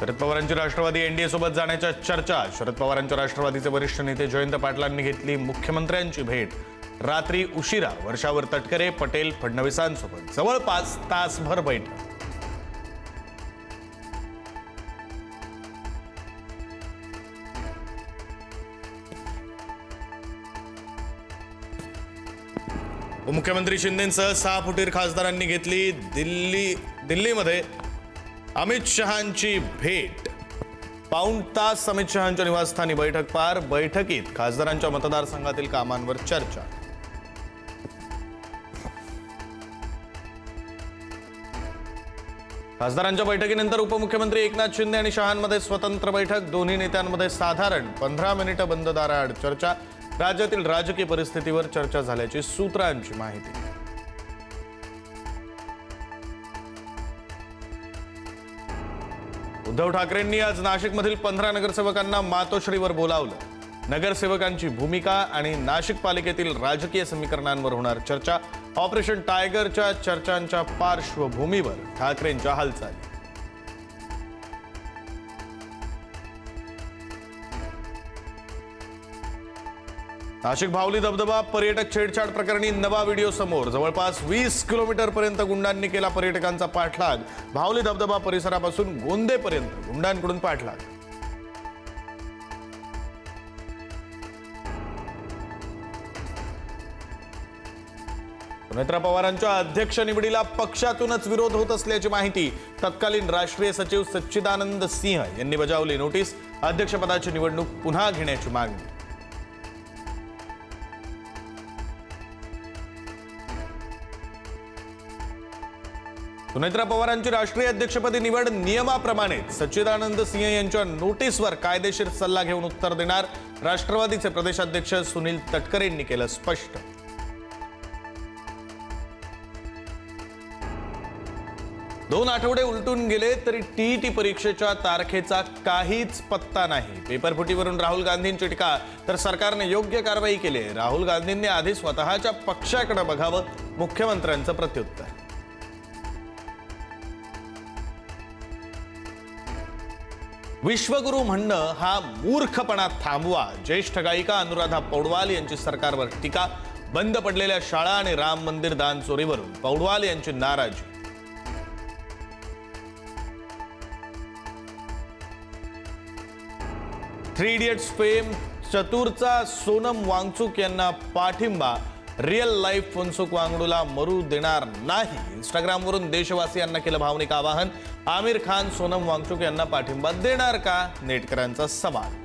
शरद पवारांची राष्ट्रवादी एनडीए सोबत जाण्याच्या चर्चा। शरद पवारांच्या राष्ट्रवादीचे वरिष्ठ नेते जयंत पाटलांनी घेतली मुख्यमंत्र्यांची भेट। रात्री उशिरा वर्षावर तटकरे, पटेल, फडणवीसांसोबत जवळपास तासभर बैठक। उपमुख्यमंत्री शिंदेंसह 6 फुटीर खासदारांनी घेतली दिल्लीमध्ये अमित शहांची भेट। पाऊण तास अमित शहांच्या निवासस्थानी बैठक पार। बैठकीत खासदारांच्या मतदारसंघातील कामांवर चर्चा। खासदारांच्या बैठकीनंतर उपमुख्यमंत्री एकनाथ शिंदे आणि शहांमध्ये स्वतंत्र बैठक। दोन्ही नेत्यांमध्ये साधारण 15 मिनिटे बंद दाराआड चर्चा। राज्यातील राजकीय परिस्थितीवर चर्चा झाल्याची सूत्रांची माहिती। उद्धव ठाकरेंनी आज नाशिकमधील 15 नगरसेवकांना मातोश्रीवर बोलावलं। नगरसेवकांची भूमिका आणि नाशिक पालिकेतील राजकीय समीकरणांवर होणार चर्चा। ऑपरेशन टायगरच्या चर्चांच्या पार्श्वभूमीवर ठाकरेंच्या हालचाली। नाशिक भावली धबधबा पर्यटक छेडछाड प्रकरणी नवा व्हिडिओ समोर। जवळपास 20 किलोमीटरपर्यंत गुंडांनी केला पर्यटकांचा पाठलाग। भावली धबधबा परिसरापासून गोंदेपर्यंत गुंडांकडून पाठलाग। सुनेत्रा पवारांच्या अध्यक्ष निवडीला पक्षातूनच विरोध होत असल्याची माहिती। तत्कालीन राष्ट्रीय सचिव सच्चिदानंद सिंह यांनी बजावली नोटीस। अध्यक्षपदाची निवडणूक पुन्हा घेण्याची मागणी। सुनेत्रा पवारांची राष्ट्रीय अध्यक्षपदी निवड नियमाप्रमाणे सच्चिदानंद सिंह यांच्या नोटीसवर कायदेशीर सल्ला घेऊन उत्तर देणार। राष्ट्रवादीचे प्रदेशाध्यक्ष सुनील तटकरेंनी केलं स्पष्ट। दोन आठवडे उलटून गेले तरी टीईटी परीक्षेच्या तारखेचा काहीच पत्ता नाही। पेपरफुटीवरून राहुल गांधींची टीका, तर सरकारने योग्य कारवाई केली। राहुल गांधींनी आधी स्वतःच्या पक्षाकडे बघावं, मुख्यमंत्र्यांचं प्रत्युत्तर। विश्वगुरु म्हणणं हा मूर्खपणा थांबवा। ज्येष्ठ गायिका अनुराधा पौडवाल यांची सरकारवर टीका। बंद पडलेल्या शाळा आणि राम मंदिर दान चोरीवरून पौडवाल यांची नाराजी। थ्री इडियट्स फेम चतुरचा सोनम वांगचुक यांना पाठिंबा। रियल लाईफ फुनसुक वांगडूला मरू देणार नाही। इंस्टाग्रामवरून देशवासियांना केलं भावनिक आवाहन। आमिर खान सोनम वांगचुक यांना पाठिंबा देणार का, नेटकरांचा सवाल।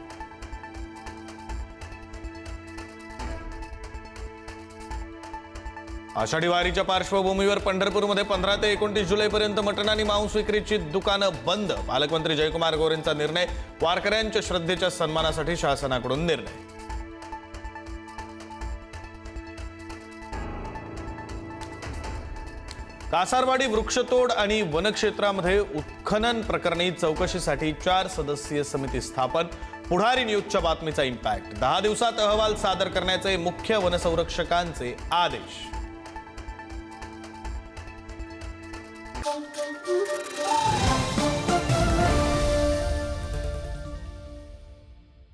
आषाढी वारीच्या पार्श्वभूमीवर पंढरपूरमध्ये 15 ते 29 जुलैपर्यंत मटण आणि मांस विक्रीची दुकानं बंद। पालकमंत्री जयकुमार गोरेंचा निर्णय। वारकऱ्यांच्या श्रद्धेच्या सन्मानासाठी शासनाकडून निर्णय। कासारवाडी वृक्षतोड आणि वनक्षेत्रामध्ये उत्खनन प्रकरणी चौकशीसाठी 4 सदस्यीय समिती स्थापन। पुढारी न्यूजच्या बातमीचा इम्पॅक्ट। 10 दिवसात अहवाल सादर करण्याचे मुख्य वनसंरक्षकांचे आदेश।